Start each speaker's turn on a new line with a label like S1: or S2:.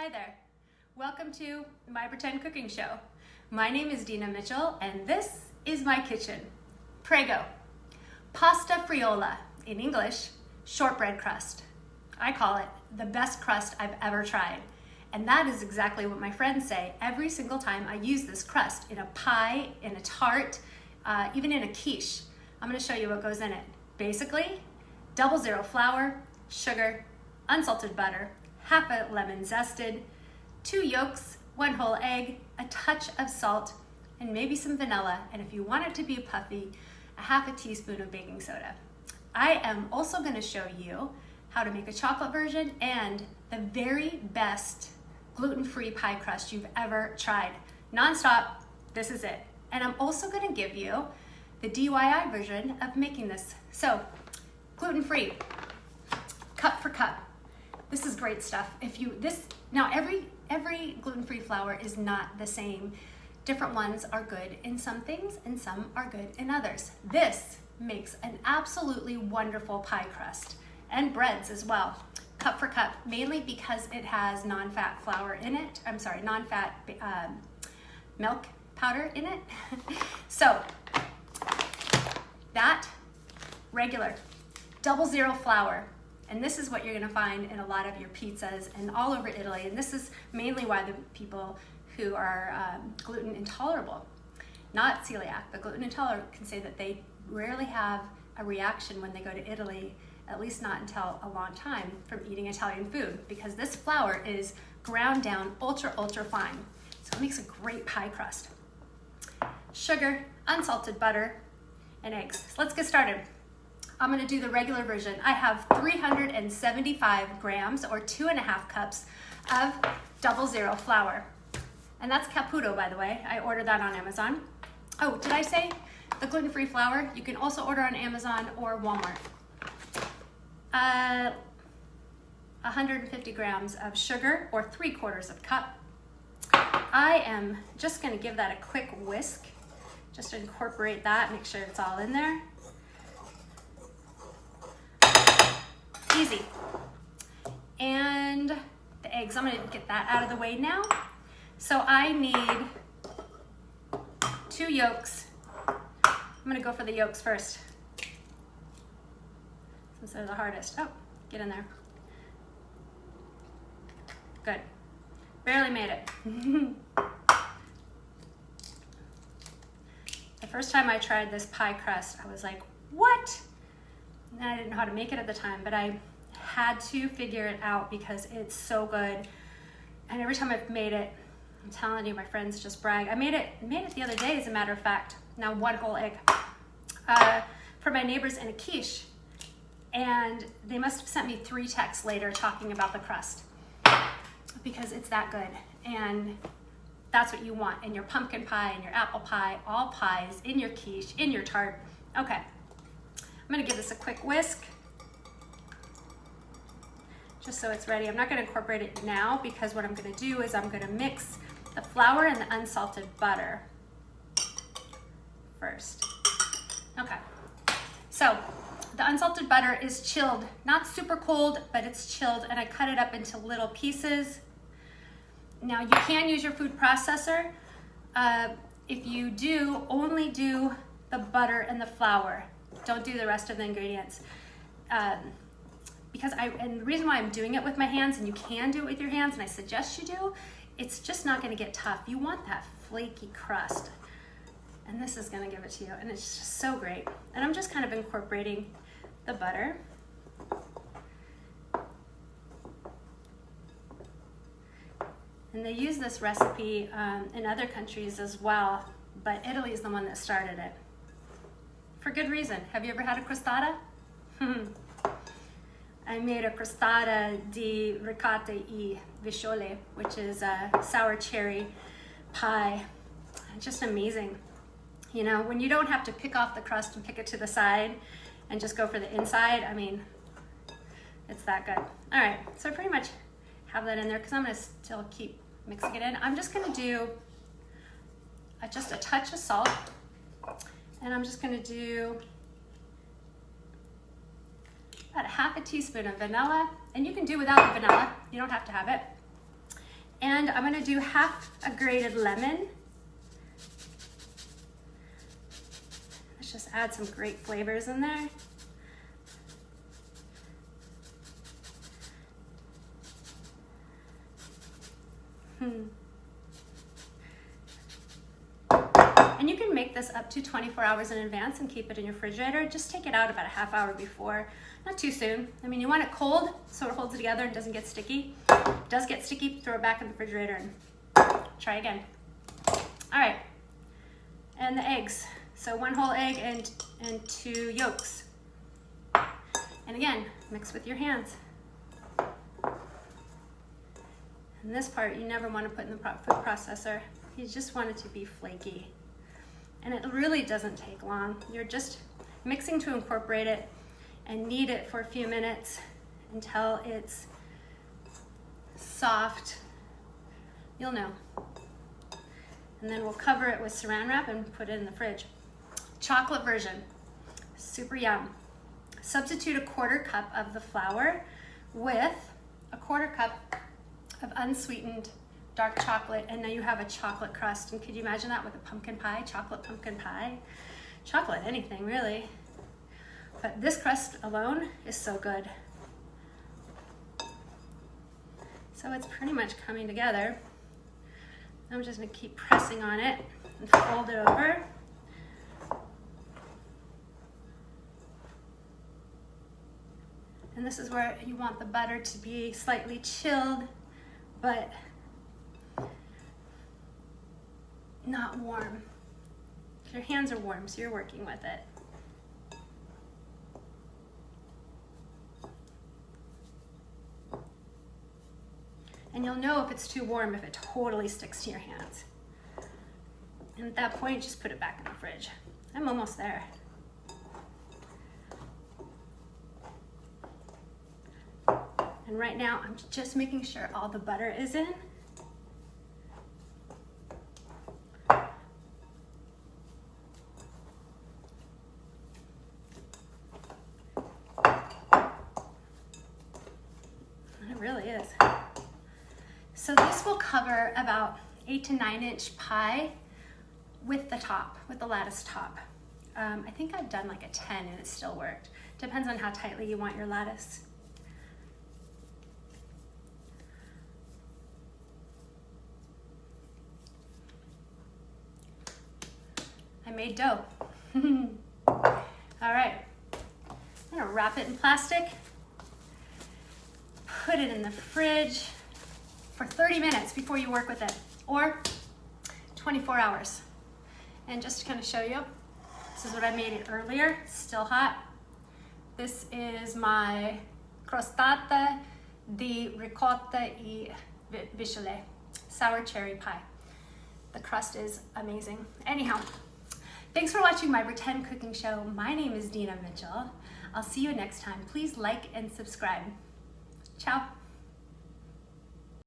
S1: Hi there. Welcome to my pretend cooking show. My name is Dina Mitchell and this is my kitchen. Prego. Pasta Frolla, in English, shortbread crust. I call it the best crust I've ever tried. And that is exactly what my friends say every single time I use this crust in a pie, in a tart, even in a quiche. I'm going to show you what goes in it. Basically, 00 flour, sugar, unsalted butter, half a lemon zested, 2 yolks, 1 whole egg, a touch of salt, and maybe some vanilla. And if you want it to be puffy, a half a teaspoon of baking soda. I am also going to show you how to make a chocolate version and the very best gluten-free pie crust you've ever tried. Non-stop, this is it. And I'm also going to give you the D.I.I version of making this. So, gluten-free, cup for cup. This is great stuff. Now every gluten-free flour is not the same. Different ones are good in some things and some are good in others. This makes an absolutely wonderful pie crust and breads as well. Cup for cup, mainly because it has non-fat flour in it. I'm sorry, non-fat milk powder in it. So that regular 00 flour. And this is what you're gonna find in a lot of your pizzas and all over Italy. And this is mainly why the people who are gluten intolerable, not celiac, but gluten intolerant, can say that they rarely have a reaction when they go to Italy, at least not until a long time, from eating Italian food, because this flour is ground down ultra fine. So it makes a great pie crust. Sugar, unsalted butter, and eggs. So let's get started. I'm going to do the regular version. I have 375 grams or 2.5 cups of 00 flour. And that's Caputo, by the way. I ordered that on Amazon. Oh, did I say the gluten-free flour? You can also order on Amazon or Walmart. 150 grams of sugar or 3/4 cup. I am just going to give that a quick whisk, just to incorporate that, make sure it's all in there. Easy. And the eggs, I'm going to get that out of the way now. So I need 2 yolks. I'm going to go for the yolks first, since they're the hardest. Oh, get in there. Good. Barely made it. The first time I tried this pie crust, I was like, what? And I didn't know how to make it at the time, but I had to figure it out because it's so good. And every time I've made it, I'm telling you, my friends just brag. I made it the other day, as a matter of fact. Now 1 whole egg for my neighbors in a quiche, and they must have sent me 3 texts later talking about the crust because it's that good. And that's what you want in your pumpkin pie, in your apple pie, all pies, in your quiche, in your tart. Okay. I'm going to give this a quick whisk, just so it's ready. I'm not going to incorporate it now because what I'm going to do is I'm going to mix the flour and the unsalted butter first. Okay, so the unsalted butter is chilled, not super cold, but it's chilled, and I cut it up into little pieces. Now you can use your food processor. If you do, only do the butter and the flour. Don't do the rest of the ingredients. And the reason why I'm doing it with my hands, and you can do it with your hands, and I suggest you do, it's just not gonna get tough. You want that flaky crust. And this is gonna give it to you, and it's just so great. And I'm just kind of incorporating the butter. And they use this recipe in other countries as well, but Italy is the one that started it. For good reason. Have you ever had a crostata? I made a crostata di ricotta e visciole, which is a sour cherry pie. Just amazing. You know, when you don't have to pick off the crust and pick it to the side and just go for the inside, I mean, it's that good. All right, so I pretty much have that in there because I'm gonna still keep mixing it in. I'm just gonna do just a touch of salt. And I'm just gonna do about a half a teaspoon of vanilla, and you can do without the vanilla, you don't have to have it. And I'm gonna do half a grated lemon. Let's just add some great flavors in there. And you can make this up to 24 hours in advance and keep it in your refrigerator. Just take it out about a half hour before, not too soon. I mean, you want it cold so it holds it together and doesn't get sticky. If it does get sticky, throw it back in the refrigerator and try again. All right, and the eggs. So 1 whole egg and 2 yolks. And again, mix with your hands. And this part you never want to put in the food processor. You just want it to be flaky. And it really doesn't take long. You're just mixing to incorporate it and knead it for a few minutes until it's soft. You'll know. And then we'll cover it with saran wrap and put it in the fridge. Chocolate version, super yum. Substitute a 1/4 cup of the flour with a 1/4 cup of unsweetened dark chocolate, and now you have a chocolate crust. And could you imagine that with a pumpkin pie, chocolate pumpkin pie? Chocolate, anything really. But this crust alone is so good. So it's pretty much coming together. I'm just gonna keep pressing on it and fold it over. And this is where you want the butter to be slightly chilled, but not warm. Your hands are warm, so you're working with it. And you'll know if it's too warm if it totally sticks to your hands. And at that point, just put it back in the fridge. I'm almost there. And right now, I'm just making sure all the butter is in. And it really is. So this will cover about 8 to 9 inch pie with the top, with the lattice top. I think I've done like a 10 and it still worked. Depends on how tightly you want your lattice. I made dough. All right, I'm gonna wrap it in plastic, put it in the fridge for 30 minutes before you work with it, or 24 hours. And just to kind of show you, this is what I made it earlier, it's still hot. This is my crostata di ricotta e bisciotte, sour cherry pie. The crust is amazing. Anyhow, thanks for watching my Pretend Cooking Show. My name is Dina Mitchell. I'll see you next time. Please like and subscribe. Ciao.